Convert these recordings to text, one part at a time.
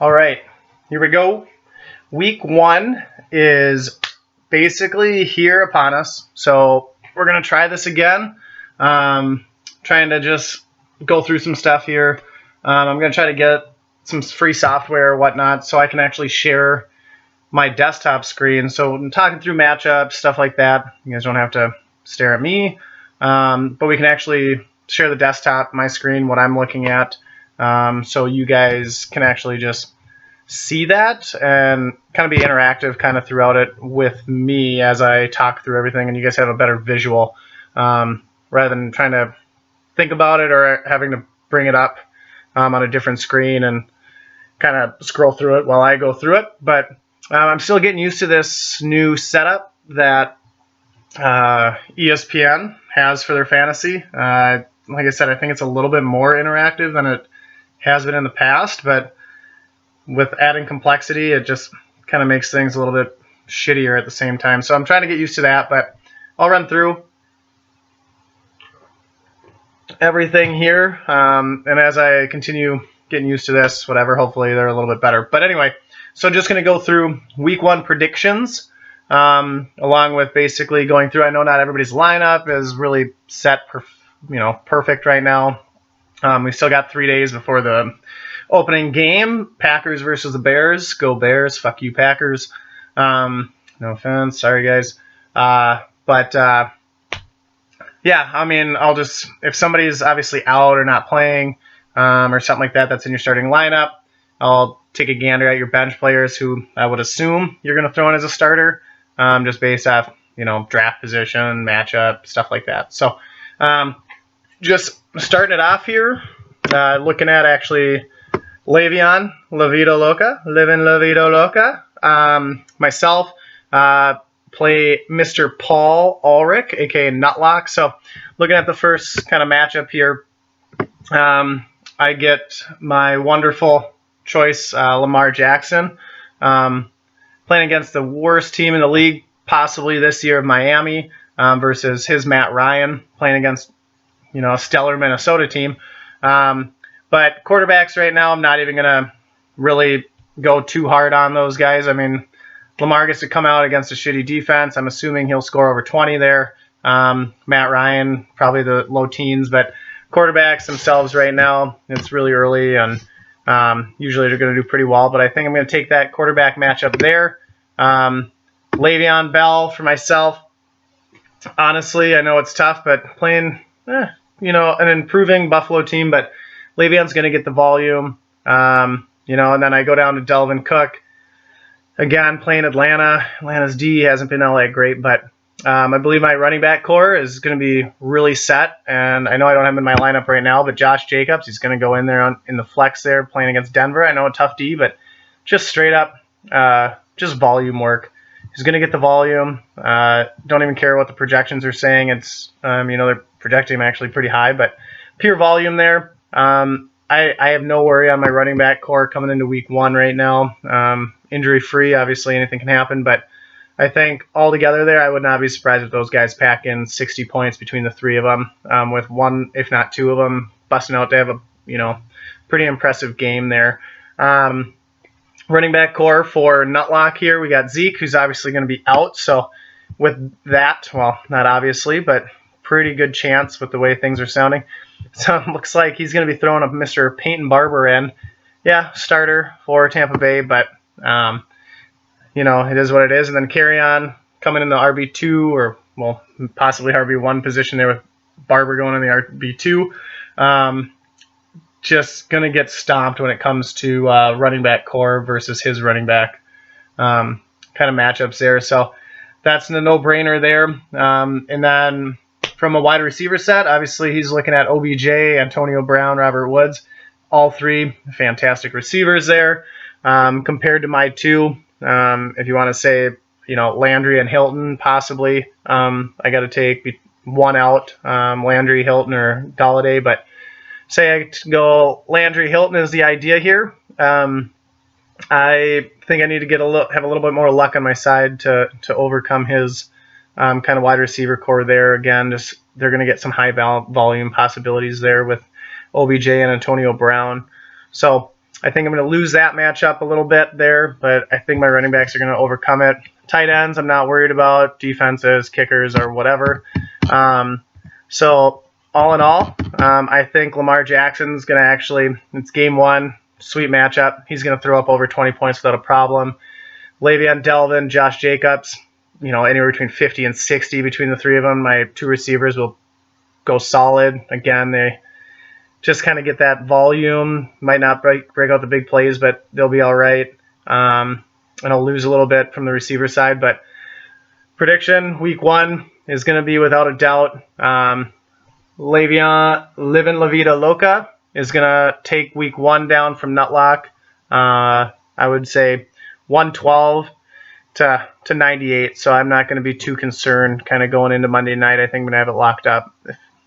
All right, here we go. Week 1 is basically here upon us. So we're going to try this again. Trying to just go through some stuff here. I'm going to try to get some free software or whatnot so I can actually share my desktop screen. So I'm talking through matchups, stuff like that. You guys don't have to stare at me. But we can actually share the desktop, my screen, what I'm looking at. So you guys can actually just see that and kind of be interactive kind of throughout it with me as I talk through everything, and you guys have a better visual rather than trying to think about it or having to bring it up on a different screen and kind of scroll through it while I go through it. But I'm still getting used to this new setup that ESPN has for their fantasy. Like I said, I think it's a little bit more interactive than it has been in the past, but with adding complexity, it just kind of makes things a little bit shittier at the same time. So I'm trying to get used to that, but I'll run through everything here. And as I continue getting used to this, whatever, hopefully they're a little bit better. But anyway, so just going to go through week 1 predictions, along with basically going through. I know not everybody's lineup is really set, perfect right now. We've still got 3 days before the opening game, Packers versus the Bears. Go Bears. Fuck you, Packers. No offense. Sorry, guys. Yeah, I mean, I'll just, if somebody's obviously out or not playing or something like that that's in your starting lineup, I'll take a gander at your bench players who I would assume you're going to throw in as a starter, just based off, draft position, matchup, stuff like that. So just starting it off here, looking at actually Le'Veon, La Vida Loca, living La Vida Loca. Myself, play Mr. Paul Ulrich, aka Nutlock. So looking at the first kind of matchup here, I get my wonderful choice, Lamar Jackson, playing against the worst team in the league possibly this year, Miami, versus his Matt Ryan, playing against a stellar Minnesota team. But quarterbacks right now, I'm not even going to really go too hard on those guys. I mean, Lamar gets to come out against a shitty defense. I'm assuming he'll score over 20 there. Matt Ryan, probably the low teens. But quarterbacks themselves right now, it's really early, and usually they're going to do pretty well. But I think I'm going to take that quarterback matchup there. Le'Veon Bell for myself. Honestly, I know it's tough, but playing, an improving Buffalo team, but Le'Veon's going to get the volume, and then I go down to Delvin Cook. Again, playing Atlanta. Atlanta's D hasn't been all that great, but I believe my running back core is going to be really set, and I know I don't have him in my lineup right now, but Josh Jacobs, he's going to go in there in the flex there, playing against Denver. I know a tough D, but just straight up, just volume work. He's going to get the volume. Don't even care what the projections are saying. It's, they're projecting him actually pretty high, but pure volume there. I have no worry on my running back core coming into week 1 right now. Injury free, obviously anything can happen, but I think altogether there, I would not be surprised if those guys pack in 60 points between the 3 of them, with 1, if not 2 of them busting out to have a pretty impressive game there. Running back core for Nutlock here, we got Zeke, who's obviously going to be out. So with that, well, not obviously, but pretty good chance with the way things are sounding. So it looks like he's going to be throwing up Mr. Peyton Barber in. Yeah, starter for Tampa Bay, but, it is what it is. And then Kerryon coming in the RB2 or, well, possibly RB1 position there with Barber going in the RB2. Just going to get stomped when it comes to running back core versus his running back kind of matchups there. So that's a no-brainer there. And then from a wide receiver set, obviously he's looking at OBJ, Antonio Brown, Robert Woods. All 3 fantastic receivers there. Compared to my 2, if you want to say, Landry and Hilton possibly, I got to take 1 out, Landry, Hilton, or Galladay, but say I go Landry, Hilton is the idea here. I think I need to have a little bit more luck on my side to overcome his kind of wide receiver core there. Again, just they're going to get some high volume possibilities there with OBJ and Antonio Brown. So I think I'm going to lose that matchup a little bit there, but I think my running backs are going to overcome it. Tight ends, I'm not worried about. Defenses, kickers, or whatever. So all in all, I think Lamar Jackson's going to actually, it's game one, sweet matchup. He's going to throw up over 20 points without a problem. Le'Veon Delvin, Josh Jacobs, anywhere between 50 and 60 between the three of them. My two receivers will go solid. Again, they just kind of get that volume. Might not break out the big plays, but they'll be all right. And I'll lose a little bit from the receiver side. But prediction, week one is going to be without a doubt. Le'Veon, Livin' La Vida Loca, is going to take week one down from Nutlock. I would say 112 to 98. So I'm not going to be too concerned kind of going into Monday night. I think I'm going to have it locked up,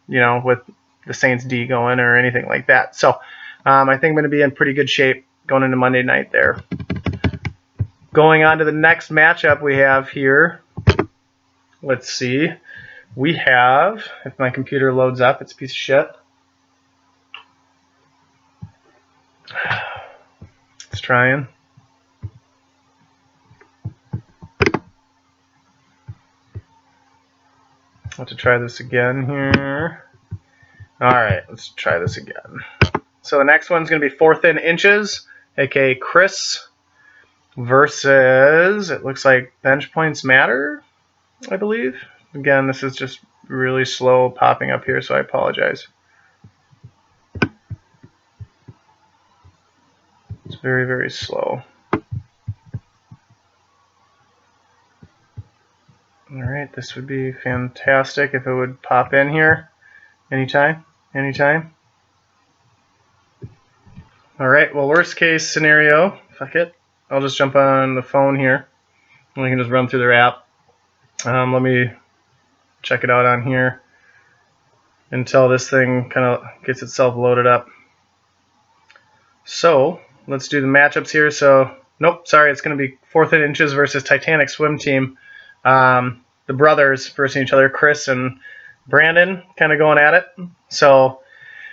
with the Saints D going or anything like that. So I think I'm going to be in pretty good shape going into Monday night there. Going on to the next matchup we have here. Let's see. We have, if my computer loads up, it's a piece of shit. It's trying. I'll have to try this again here. All right, let's try this again. So the next one's going to be 4th and Inches, aka Chris, versus, it looks like Bench Points Matter, I believe. Again, this is just really slow popping up here, so I apologize. It's very, very slow. All right, this would be fantastic if it would pop in here anytime. All right, well, worst case scenario, fuck it. I'll just jump on the phone here, and we can just run through their app. Let me check it out on here until this thing kind of gets itself loaded up. So let's do the matchups here. So, nope, sorry, it's going to be 4th and Inches versus Titanic Swim Team. The brothers versus each other, Chris and Brandon, kind of going at it. So,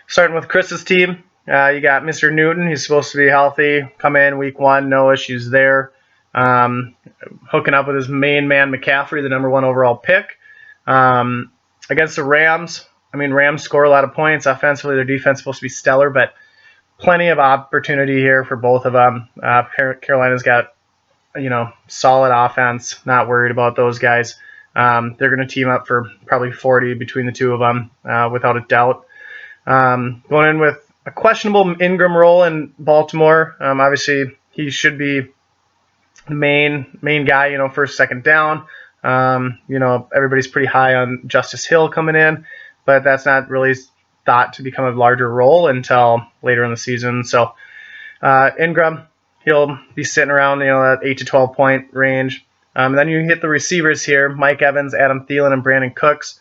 starting with Chris's team, you got Mr. Newton. He's supposed to be healthy. Come in week one, no issues there. Hooking up with his main man, McCaffrey, the #1 overall pick. Against the Rams, Rams score a lot of points. Offensively, their defense is supposed to be stellar, but plenty of opportunity here for both of them. Carolina's got, solid offense. Not worried about those guys. They're going to team up for probably 40 between the two of them, without a doubt. Going in with a questionable Ingram role in Baltimore. Obviously, he should be the main guy, first, second down. Everybody's pretty high on Justice Hill coming in, but that's not really thought to become a larger role until later in the season. So Ingram, he'll be sitting around, that 8 to 12 point range. And then you hit the receivers here, Mike Evans, Adam Thielen, and Brandon Cooks.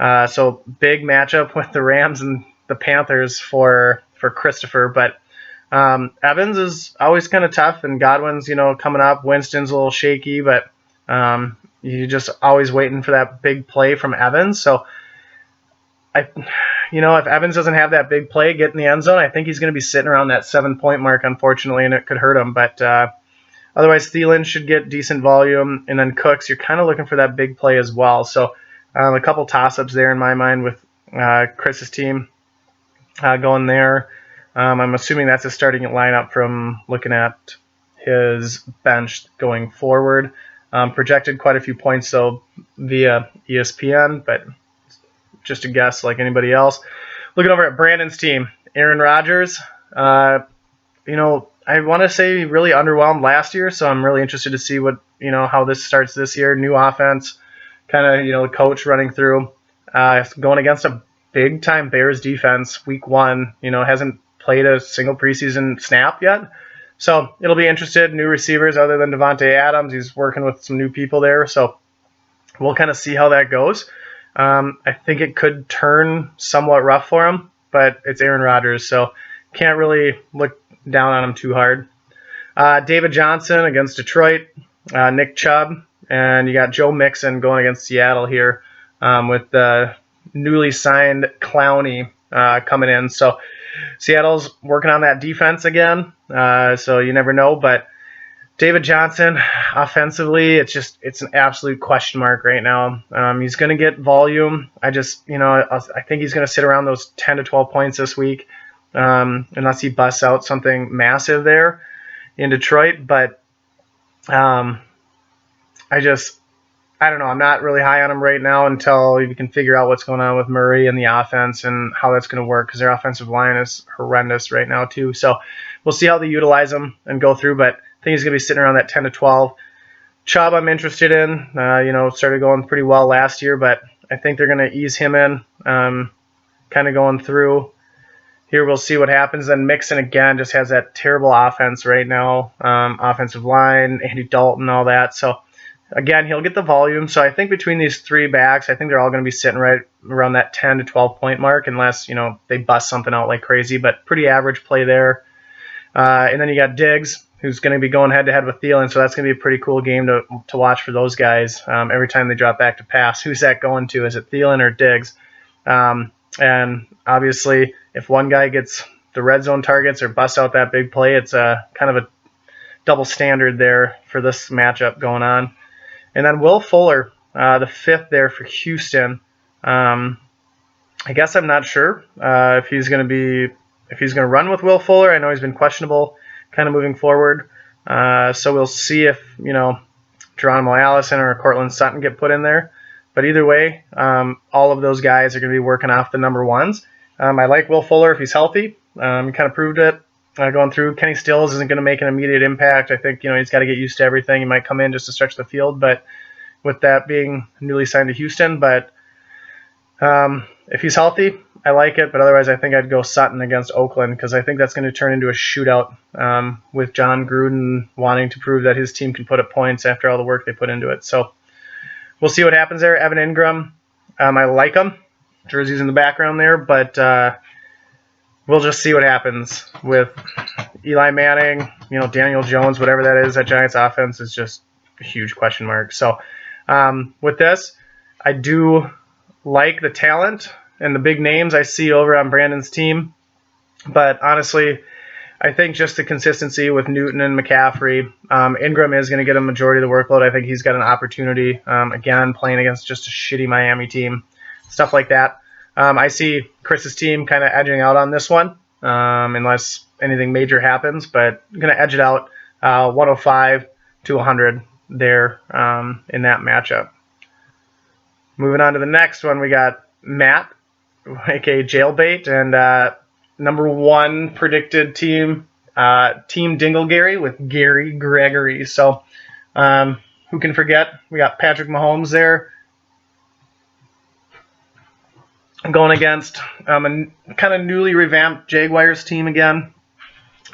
So big matchup with the Rams and the Panthers for Christopher. But Evans is always kind of tough, and Godwin's, coming up. Winston's a little shaky, but you're just always waiting for that big play from Evans. So, if Evans doesn't have that big play, get in the end zone, I think he's going to be sitting around that 7-point mark, unfortunately, and it could hurt him. But otherwise, Thielen should get decent volume, and then Cooks, you're kind of looking for that big play as well. So a couple toss-ups there in my mind with Chris's team going there. I'm assuming that's a starting lineup from looking at his bench going forward. Projected quite a few points, though, via ESPN, but just a guess like anybody else. Looking over at Brandon's team, Aaron Rodgers, I want to say really underwhelmed last year, so I'm really interested to see what, how this starts this year. New offense, kind of, the coach running through, going against a big-time Bears defense week one, hasn't played a single preseason snap yet. So it'll be interesting. New receivers other than Devontae Adams. He's working with some new people there, so we'll kind of see how that goes. I think it could turn somewhat rough for him, but it's Aaron Rodgers, so can't really look down on him too hard. David Johnson against Detroit, Nick Chubb, and you got Joe Mixon going against Seattle here with the newly signed Clowney coming in. So Seattle's working on that defense again, so you never know. But David Johnson, offensively, it's an absolute question mark right now. He's going to get volume. I think he's going to sit around those 10 to 12 points this week, unless he busts out something massive there in Detroit. But I don't know. I'm not really high on him right now until you can figure out what's going on with Murray and the offense and how that's going to work, because their offensive line is horrendous right now too. So we'll see how they utilize him and go through, but I think he's going to be sitting around that 10 to 12. Chubb I'm interested in. Started going pretty well last year, but I think they're going to ease him in, kind of going through. Here we'll see what happens. Then Mixon again just has that terrible offense right now, offensive line, Andy Dalton, all that. So again, he'll get the volume. So I think between these three backs, I think they're all going to be sitting right around that 10 to 12 point mark, unless they bust something out like crazy. But pretty average play there. And then you got Diggs, who's going to be going head-to-head with Thielen, so that's going to be a pretty cool game to watch for those guys every time they drop back to pass. Who's that going to? Is it Thielen or Diggs? And obviously, if one guy gets the red zone targets or busts out that big play, it's a kind of a double standard there for this matchup going on. And then Will Fuller, the fifth there for Houston. I guess I'm not sure if he's going to run with Will Fuller. I know he's been questionable kind of moving forward. So we'll see if, Geronimo Allison or Cortland Sutton get put in there. But either way, all of those guys are going to be working off the number ones. I like Will Fuller if he's healthy. He kind of proved it going through. Kenny Stills isn't going to make an immediate impact. I think, he's got to get used to everything. He might come in just to stretch the field, but with that being newly signed to Houston. But if he's healthy, I like it. But otherwise, I think I'd go Sutton against Oakland, because I think that's going to turn into a shootout with John Gruden wanting to prove that his team can put up points after all the work they put into it. So we'll see what happens there. Evan Ingram, I like him. Jersey's in the background there, but we'll just see what happens with Eli Manning, Daniel Jones, whatever that is. That Giants offense is just a huge question mark. So with this, I do like the talent and the big names I see over on Brandon's team. But honestly, I think just the consistency with Newton and McCaffrey, Ingram is going to get a majority of the workload. I think he's got an opportunity, again, playing against just a shitty Miami team, stuff like that. I see Chris's team kind of edging out on this one, unless anything major happens, but I'm going to edge it out 105 to 100 there in that matchup. Moving on to the next one, we got Matt, aka Jailbait, and number one predicted team, Team Dinglegary with Gary Gregory. So who can forget? We got Patrick Mahomes there going against a kind of newly revamped Jaguars team again.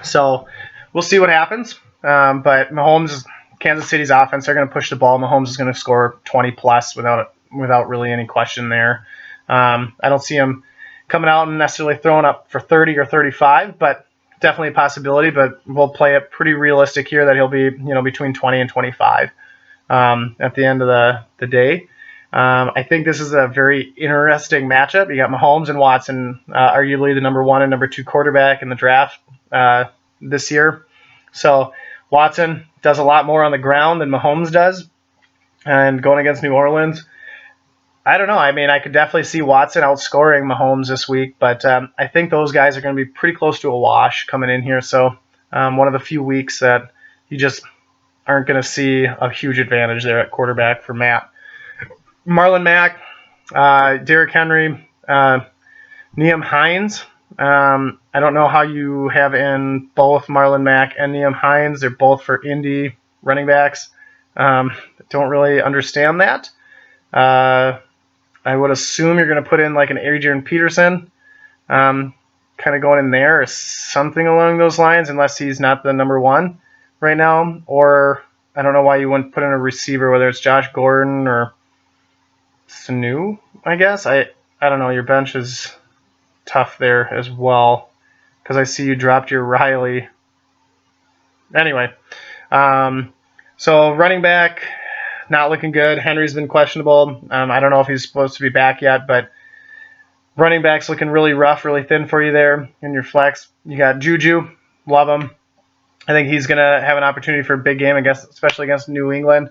So we'll see what happens. But Mahomes, Kansas City's offense, they're going to push the ball. Mahomes is going to score 20 plus without really any question there. I don't see him coming out and necessarily throwing up for 30 or 35, but definitely a possibility. But we'll play it pretty realistic here that he'll be between 20 and 25 at the end of the day. I think this is a very interesting matchup. You got Mahomes and Watson, arguably the number one and number two quarterback in the draft this year. So Watson does a lot more on the ground than Mahomes does. And going against New Orleans, I don't know. I mean, I could definitely see Watson outscoring Mahomes this week, but I think those guys are going to be pretty close to a wash coming in here. So one of the few weeks that you just aren't going to see a huge advantage there at quarterback for Matt. Marlon Mack, Derrick Henry, Nyheim Hines. I don't know how you have in both Marlon Mack and Nyheim Hines. They're both for Indy running backs. Don't really understand that. I would assume you're going to put in like an Adrian Peterson, kind of going in there or something along those lines, unless he's not the number one right now. Or I don't know why you wouldn't put in a receiver, whether it's Josh Gordon or Sanu, I guess. I don't know. Your bench is tough there as well, because I see you dropped your Riley. Anyway, so running back, not looking good. Henry's been questionable. I don't know if he's supposed to be back yet, but Running backs looking really rough, really thin for you there in your flex. You got Juju, love him. I think he's going to have an opportunity for a big game, I guess, especially against New England.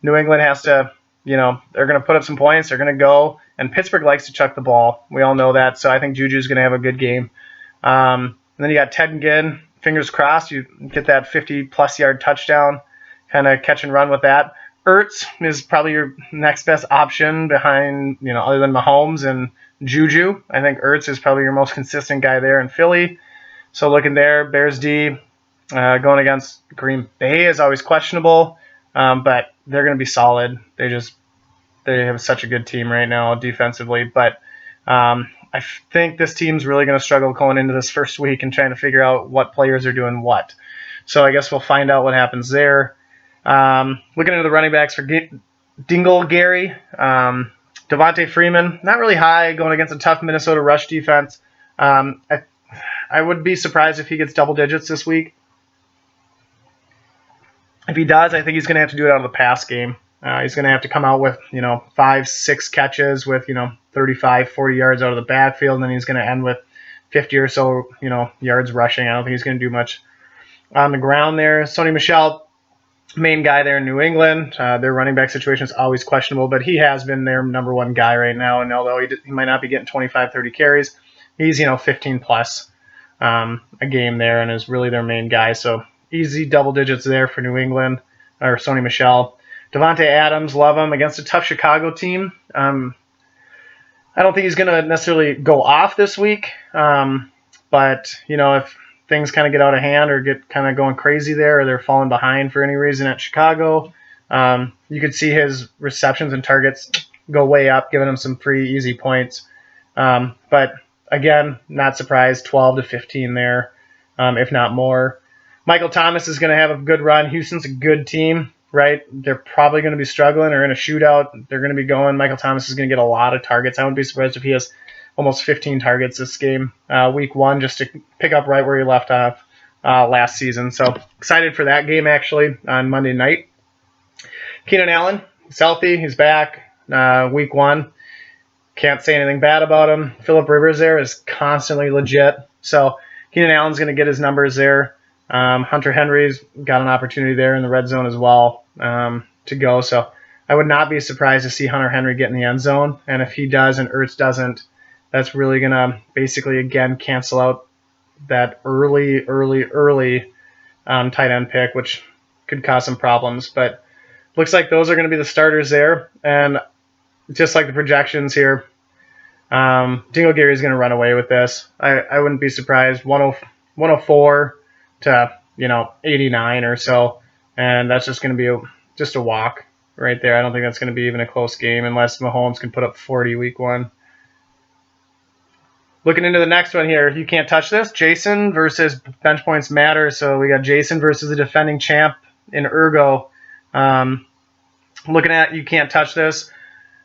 New England has to, they're going to put up some points. They're going to go, and Pittsburgh likes to chuck the ball. We all know that, so I think Juju's going to have a good game. And then you got Ted Ginn. Fingers crossed, you get that 50-plus yard touchdown, kind of catch and run with that. Ertz is probably your next best option behind, other than Mahomes and Juju. I think Ertz is probably your most consistent guy there in Philly. So looking there, Bears D going against Green Bay is always questionable, but they're going to be solid. They have such a good team right now defensively. But I think this team's really going to struggle going into this first week and trying to figure out what players are doing what. So I guess we'll find out what happens there. Looking into the running backs for Dingle Gary, Devontae Freeman, not really high going against a tough Minnesota rush defense. I would be surprised if he gets double digits this week. If he does, I think he's going to have to do it out of the pass game. He's going to have to come out with, 5-6 catches with, 35, 40 yards out of the backfield, and then he's going to end with 50 or so, yards rushing. I don't think he's going to do much on the ground there. Sony Michel, main guy there in New England. Their running back situation is always questionable, but he has been their number one guy right now, and although he might not be getting 25, 30 carries, he's, 15-plus a game there and is really their main guy. So easy double digits there for New England, or Sony Michel. Devontae Adams, love him, against a tough Chicago team. I don't think he's going to necessarily go off this week, but, if things kind of get out of hand or get kind of going crazy there, or they're falling behind for any reason at Chicago, you could see his receptions and targets go way up, giving him some free, easy points. But, again, not surprised, 12 to 15 there, if not more. Michael Thomas is going to have a good run. Houston's a good team, right? They're probably going to be struggling or in a shootout. They're going to be going. Michael Thomas is going to get a lot of targets. I wouldn't be surprised if he has almost 15 targets this game, week one, just to pick up right where he left off last season. So excited for that game, actually, on Monday night. Keenan Allen, he's healthy. He's back week one. Can't say anything bad about him. Phillip Rivers there is constantly legit. So Keenan Allen's going to get his numbers there. Hunter Henry's got an opportunity there in the red zone as well to go. So I would not be surprised to see Hunter Henry get in the end zone. And if he does and Ertz doesn't, that's really going to basically, again, cancel out that early tight end pick, which could cause some problems. But looks like those are going to be the starters there. And just like the projections here, Dingle Gary is going to run away with this. I wouldn't be surprised. 104 to 89 or so, and that's just going to be just a walk right there. I don't think that's going to be even a close game unless Mahomes can put up 40 week one. Looking into the next one here, you can't touch this. Jason versus bench points matter. So we got Jason versus the defending champ in Ergo. Looking at you can't touch this.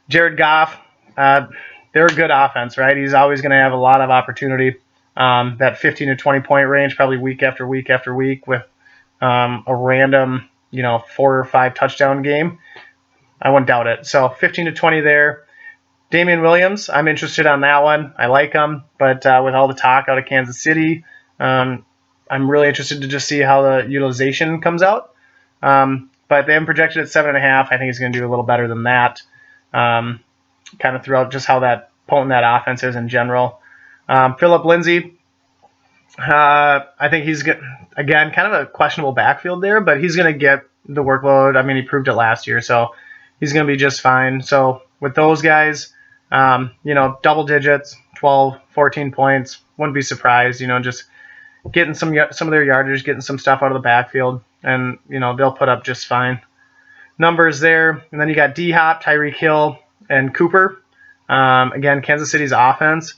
Jared Goff, they're a good offense, right? He's always going to have a lot of opportunity. That 15 to 20 point range, probably week after week after week, with a random, 4 or 5 touchdown game. I wouldn't doubt it. So 15 to 20 there. Damian Williams, I'm interested on that one. I like him, but with all the talk out of Kansas City, I'm really interested to just see how the utilization comes out. But they have him projected at 7.5. I think he's going to do a little better than that. Kind of throughout just how potent that offense is in general. Philip Lindsay, I think he's, again, kind of a questionable backfield there, but he's going to get the workload. I mean, he proved it last year, so he's going to be just fine. So with those guys, double digits, 12, 14 points, wouldn't be surprised, just getting some of their yardage, getting some stuff out of the backfield, and, they'll put up just fine numbers there. And then you got D-Hop, Tyreek Hill, and Cooper. Again, Kansas City's offense,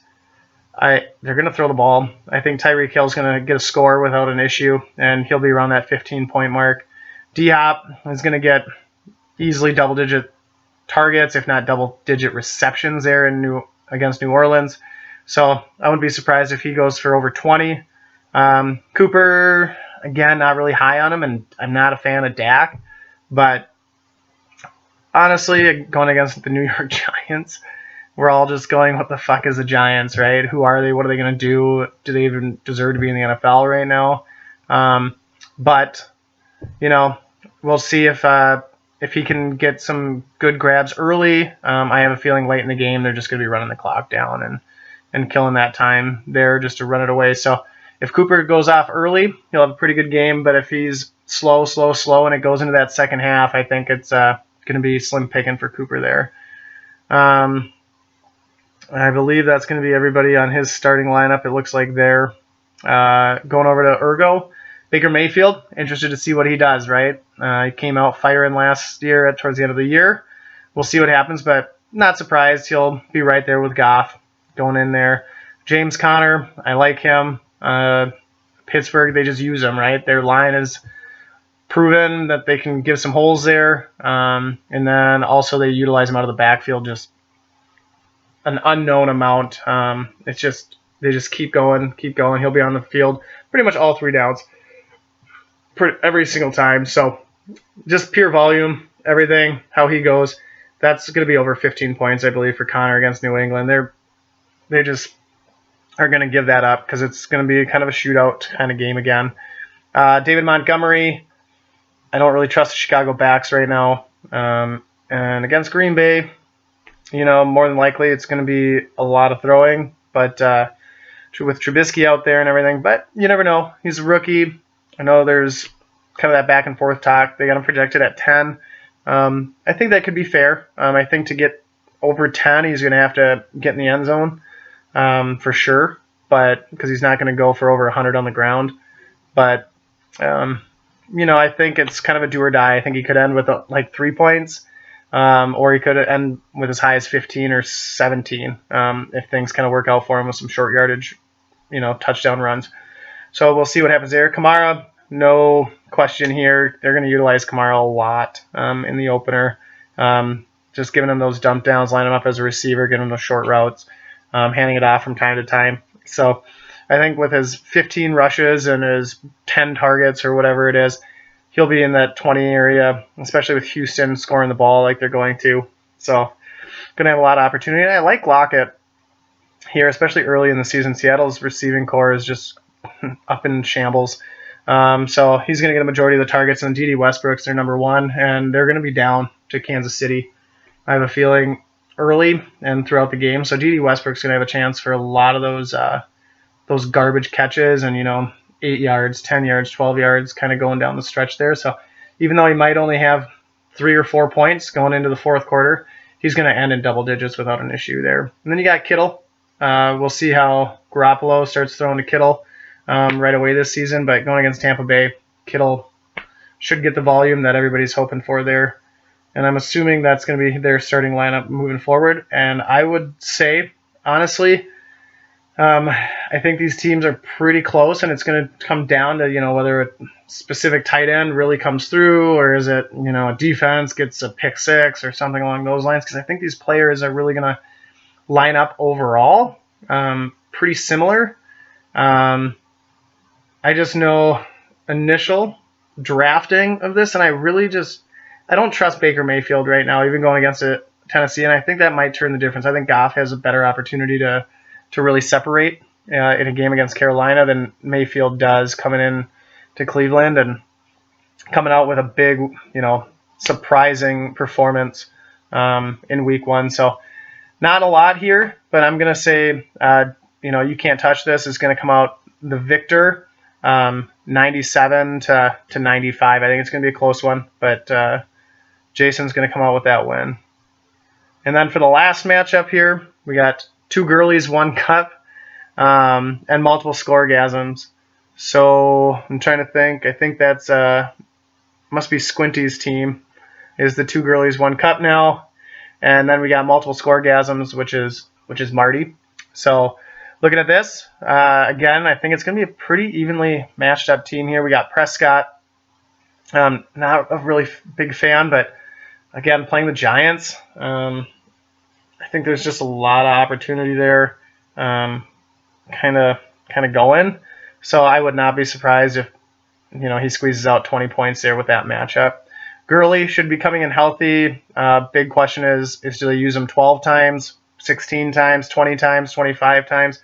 they're going to throw the ball. I think Tyreek Hill's going to get a score without an issue, and he'll be around that 15-point mark. D-Hop is going to get easily double-digit targets, if not double-digit receptions there against New Orleans. So I wouldn't be surprised if he goes for over 20. Cooper, again, not really high on him, and I'm not a fan of Dak. But honestly, going against the New York Giants, we're all just going, what the fuck is the Giants, right? Who are they? What are they going to do? Do they even deserve to be in the NFL right now? But, you know, we'll see if he can get some good grabs early. I have a feeling late in the game they're just going to be running the clock down and killing that time there just to run it away. So if Cooper goes off early, he'll have a pretty good game. But if he's slow, and it goes into that second half, I think it's going to be slim picking for Cooper there. I believe that's going to be everybody on his starting lineup. It looks like they're going over to Ergo. Baker Mayfield, interested to see what he does, right? He came out firing last year towards the end of the year. We'll see what happens, but not surprised. He'll be right there with Goff going in there. James Conner, I like him. Pittsburgh, they just use him, right? Their line is proven that they can give some holes there. And then also they utilize him out of the backfield just an unknown amount. It's just they just keep going. He'll be on the field pretty much all 3 downs every single time. So just pure volume, everything, how he goes. That's going to be over 15 points, I believe, for Conner against New England. They just are going to give that up because it's going to be kind of a shootout kind of game again. David Montgomery, I don't really trust the Chicago backs right now. And against Green Bay, more than likely it's going to be a lot of throwing, but with Trubisky out there and everything. But you never know. He's a rookie. I know there's kind of that back and forth talk. They got him projected at 10. I think that could be fair. I think to get over 10, he's going to have to get in the end zone for sure, but because he's not going to go for over 100 on the ground. But, I think it's kind of a do or die. I think he could end with 3 points, or he could end with as high as 15 or 17 if things kind of work out for him with some short yardage, touchdown runs. So we'll see what happens there. Kamara, no question here. They're going to utilize Kamara a lot in the opener. Just giving him those dump downs, line him up as a receiver, giving him those short routes, handing it off from time to time. So I think with his 15 rushes and his 10 targets or whatever it is, he'll be in that 20 area, especially with Houston scoring the ball like they're going to. So going to have a lot of opportunity. And I like Lockett here, especially early in the season. Seattle's receiving core is just up in shambles. So he's going to get a majority of the targets, and D.D. Westbrook's their number 1, and they're going to be down to Kansas City. I have a feeling early and throughout the game. So D.D. Westbrook's going to have a chance for a lot of those garbage catches and, 8 yards, 10 yards, 12 yards kind of going down the stretch there. So even though he might only have 3 or 4 points going into the fourth quarter, he's going to end in double digits without an issue there. And then you got Kittle. We'll see how Garoppolo starts throwing to Kittle right away this season, but going against Tampa Bay, Kittle should get the volume that everybody's hoping for there. And I'm assuming that's going to be their starting lineup moving forward. And I would say, honestly, I think these teams are pretty close, and it's going to come down to, whether a specific tight end really comes through, or is it, a defense gets a pick 6 or something along those lines, because I think these players are really going to line up overall pretty similar. I just know initial drafting of this, and I don't trust Baker Mayfield right now, even going against Tennessee, and I think that might turn the difference. I think Goff has a better opportunity to really separate in a game against Carolina than Mayfield does coming in to Cleveland and coming out with a big, surprising performance in week 1. So not a lot here, but I'm going to say, you can't touch this. It's going to come out the victor, 97 to 95. I think it's going to be a close one, but Jason's going to come out with that win. And then for the last matchup here, we got 2 girlies, 1 cup, and multiple scoregasms. So I'm trying to think. I think that's must be Squinty's team is the 2 girlies, 1 cup now. And then we got multiple scoregasms, which is Marty. So looking at this, again, I think it's going to be a pretty evenly matched up team here. We got Prescott. Not a really big fan, but again, playing the Giants, I think there's just a lot of opportunity there, kind of going. So I would not be surprised if he squeezes out 20 points there with that matchup. Gurley should be coming in healthy. Big question is do they use him 12 times, 16 times, 20 times, 25 times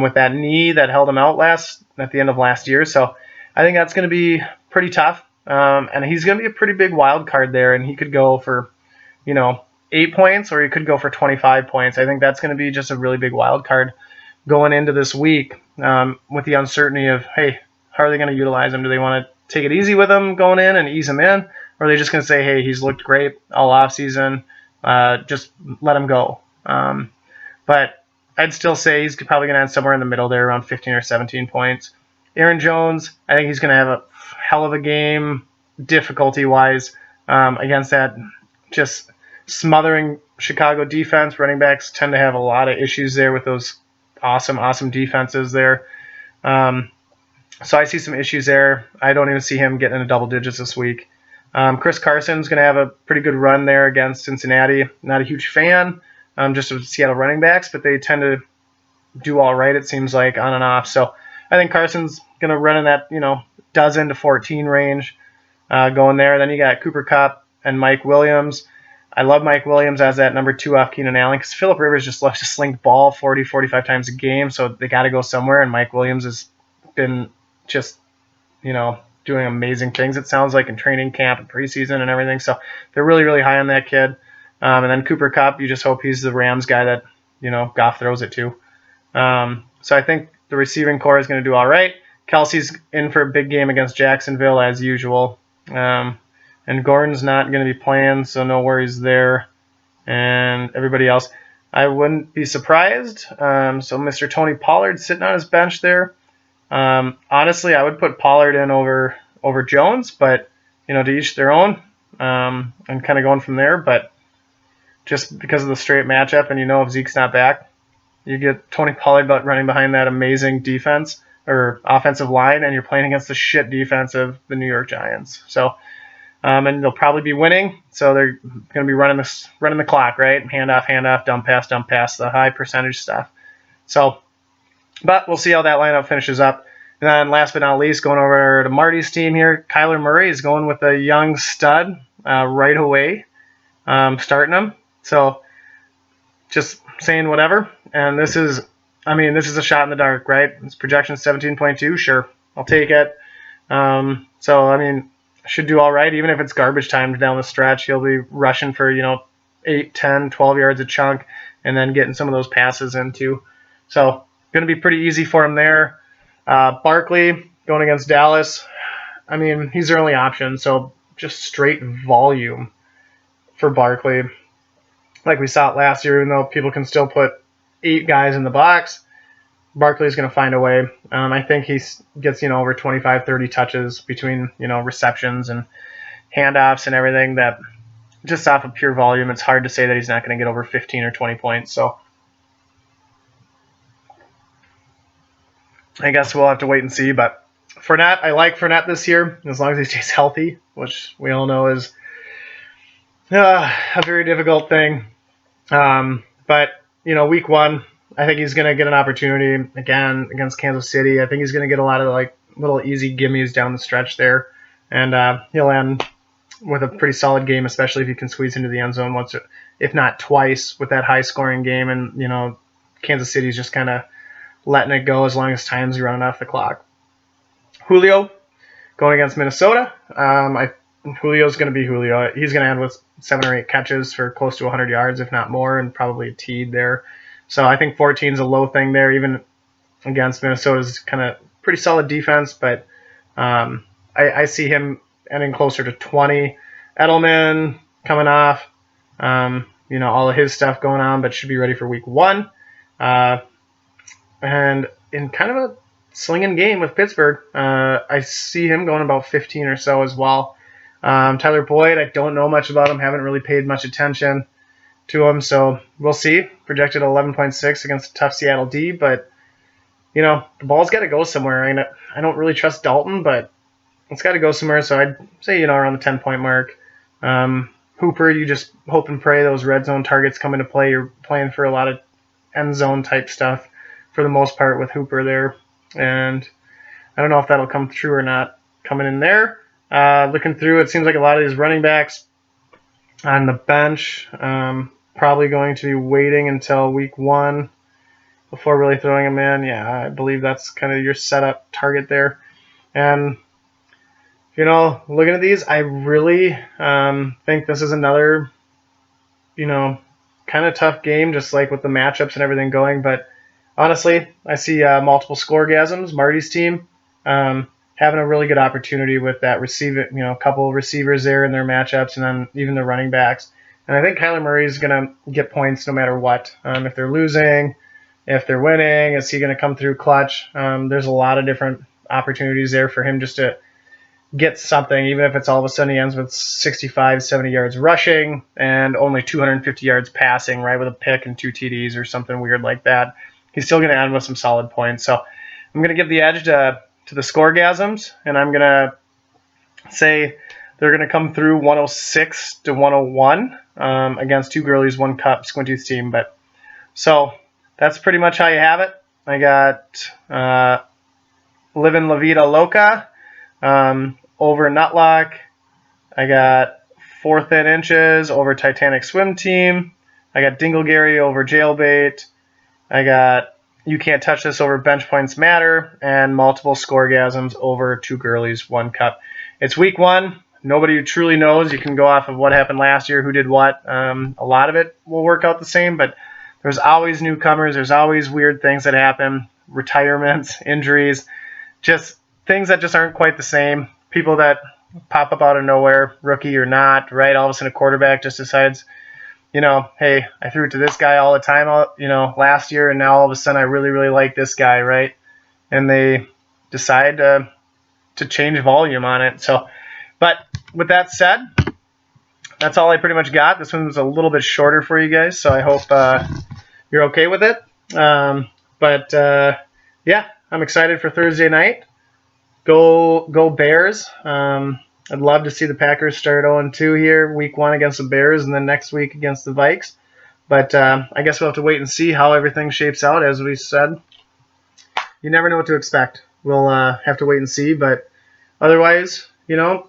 with that knee that held him out at the end of last year. So I think that's going to be pretty tough. And he's going to be a pretty big wild card there, and he could go for, 8 points, or he could go for 25 points. I think that's going to be just a really big wild card going into this week with the uncertainty of, hey, how are they going to utilize him? Do they want to take it easy with him going in and ease him in? Or are they just going to say, hey, he's looked great all offseason, just let him go? But I'd still say he's probably going to end somewhere in the middle there, around 15 or 17 points. Aaron Jones, I think he's going to have a hell of a game difficulty-wise against that just smothering Chicago defense. Running backs tend to have a lot of issues there with those awesome defenses there. So I see some issues there. I don't even see him getting into double digits this week. Chris Carson's going to have a pretty good run there against Cincinnati. Not a huge fan just of Seattle running backs, but they tend to do all right, it seems like, on and off. So I think Carson's going to run in that, dozen to 14 range going there. Then you got Cooper Kupp and Mike Williams. I love Mike Williams as that number 2 off Keenan Allen because Phillip Rivers just loves to sling the ball 40, 45 times a game, so they got to go somewhere, and Mike Williams has been just, doing amazing things, it sounds like, in training camp and preseason and everything. So they're really, really high on that kid. And then Cooper Kupp, you just hope he's the Rams guy that, Goff throws it to. So I think the receiving core is going to do all right. Kelsey's in for a big game against Jacksonville as usual. And Gordon's not going to be playing, so no worries there. And everybody else, I wouldn't be surprised. So Mr. Tony Pollard sitting on his bench there. Honestly, I would put Pollard in over Jones, but, to each their own, and kind of going from there. But just because of the straight matchup, and if Zeke's not back, you get Tony Pollard running behind that amazing defense or offensive line, and you're playing against the shit defense of the New York Giants. So, and they'll probably be winning, so they're going to be running the clock, right? Handoff, dump pass, the high percentage stuff. So, but we'll see how that lineup finishes up. And then last but not least, going over to Marty's team here, Kyler Murray is going with a young stud right away, starting him. So just saying whatever. And this is a shot in the dark, right? It's projection 17.2. Sure, I'll take it. Should do all right. Even if it's garbage time down the stretch, he'll be rushing for, 8, 10, 12 yards a chunk and then getting some of those passes in too. So going to be pretty easy for him there. Barkley going against Dallas. He's their only option, so just straight volume for Barkley. Like we saw it last year, even though people can still put 8 guys in the box, Barkley's going to find a way. I think he gets, over 25, 30 touches between, receptions and handoffs and everything that just off of pure volume, it's hard to say that he's not going to get over 15 or 20 points. So I guess we'll have to wait and see. But Fournette, I like Fournette this year, as long as he stays healthy, which we all know is a very difficult thing. But, week 1, I think he's going to get an opportunity again against Kansas City. I think he's going to get a lot of little easy gimmies down the stretch there. And he'll end with a pretty solid game, especially if he can squeeze into the end zone once, if not twice, with that high-scoring game. And, Kansas City's just kind of letting it go as long as time's running off the clock. Julio going against Minnesota. Julio's going to be Julio. He's going to end with 7 or 8 catches for close to 100 yards, if not more, and probably a TD there. So I think 14 is a low thing there, even against Minnesota's kind of pretty solid defense. But I see him ending closer to 20. Edelman coming off, all of his stuff going on, but should be ready for week 1. And in kind of a slinging game with Pittsburgh, I see him going about 15 or so as well. Tyler Boyd, I don't know much about him, haven't really paid much attention to him, so we'll see. Projected 11.6 against a tough Seattle D, but, the ball's got to go somewhere. I don't really trust Dalton, but it's got to go somewhere, so I'd say, around the 10-point mark. Hooper, you just hope and pray those red zone targets come into play. You're playing for a lot of end zone type stuff for the most part with Hooper there, and I don't know if that'll come true or not coming in there. Looking through, it seems like a lot of these running backs on the bench, probably going to be waiting until week 1 before really throwing him in. Yeah, I believe that's kind of your setup target there. And, looking at these, I really think this is another, kind of tough game, just like with the matchups and everything going. But honestly, I see multiple scoregasms. Marty's team having a really good opportunity with that a couple of receivers there in their matchups, and then even the running backs. And I think Kyler Murray is going to get points no matter what. If they're losing, if they're winning, is he going to come through clutch? There's a lot of different opportunities there for him just to get something, even if it's all of a sudden he ends with 65, 70 yards rushing and only 250 yards passing, right, with a pick and 2 TDs or something weird like that. He's still going to end with some solid points. So I'm going to give the edge to the scoregasms, and I'm going to say they're going to come through 106 to 101 against 2 girlies, 1 cup Squinty's team. But so that's pretty much how you have it. I got Livin' La Vida Loca over Nutlock. I got 4th and Inches over Titanic Swim Team. I got Dingleberry over Jailbait. I got You Can't Touch This over Bench Points Matter, and multiple scoregasms over 2 girlies, 1 cup. It's week 1. Nobody truly knows. You can go off of what happened last year, who did what. A lot of it will work out the same, but there's always newcomers. There's always weird things that happen, retirements, injuries, just things that just aren't quite the same. People that pop up out of nowhere, rookie or not, right? All of a sudden a quarterback just decides, hey, I threw it to this guy all the time, last year, and now all of a sudden I really, really like this guy, right? And they decide to change volume on it. So, but with that said, that's all I pretty much got. This one was a little bit shorter for you guys, so I hope you're okay with it. Yeah, I'm excited for Thursday night. Go Bears. I'd love to see the Packers start 0-2 here, week 1 against the Bears, and then next week against the Vikes. But I guess we'll have to wait and see how everything shapes out. As we said, you never know what to expect. We'll have to wait and see. But otherwise, you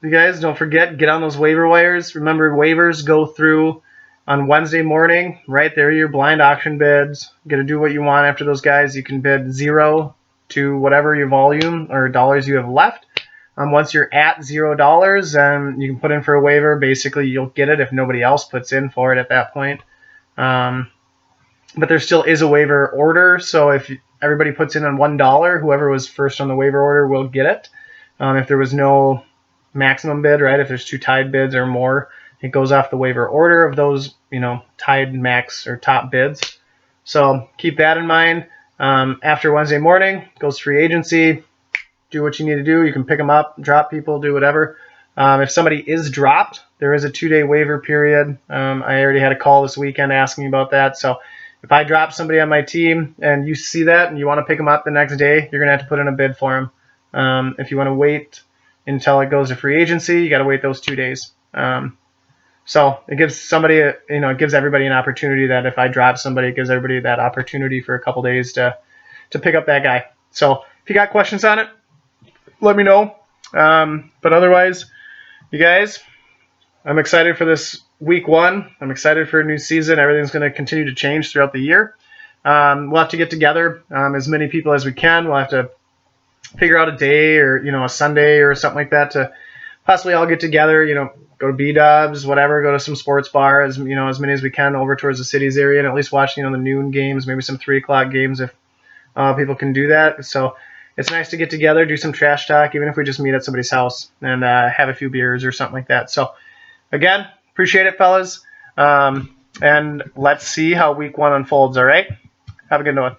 guys, don't forget, get on those waiver wires. Remember, waivers go through on Wednesday morning. Right there are your blind auction bids. You got to do what you want after those guys. You can bid 0 to whatever your volume or dollars you have left. Once you're at $0, then you can put in for a waiver. Basically, you'll get it if nobody else puts in for it at that point. But there still is a waiver order, so if everybody puts in on $1, whoever was first on the waiver order will get it. If there was no maximum bid, right, if there's 2 tied bids or more, it goes off the waiver order of those, tied max or top bids. So keep that in mind. After Wednesday morning, goes free agency. Do what you need to do. You can pick them up, drop people, do whatever. If somebody is dropped, there is a 2-day waiver period. I already had a call this weekend asking about that. So if I drop somebody on my team and you see that and you want to pick them up the next day, you're going to have to put in a bid for them. If you want to wait until it goes to free agency, you got to wait those 2 days. So it gives somebody, it gives everybody an opportunity that if I drop somebody, it gives everybody that opportunity for a couple days to pick up that guy. So if you got questions on it, let me know. But otherwise, you guys, I'm excited for this week 1. I'm excited for a new season. Everything's going to continue to change throughout the year. We'll have to get together, as many people as we can. We'll have to figure out a day or, a Sunday or something like that to possibly all get together, go to B-Dubs, whatever, go to some sports bar, as many as we can over towards the cities area, and at least watch, the noon games, maybe some 3 o'clock games if people can do that. So it's nice to get together, do some trash talk, even if we just meet at somebody's house and have a few beers or something like that. So, again, appreciate it, fellas. And let's see how week 1 unfolds, all right? Have a good one.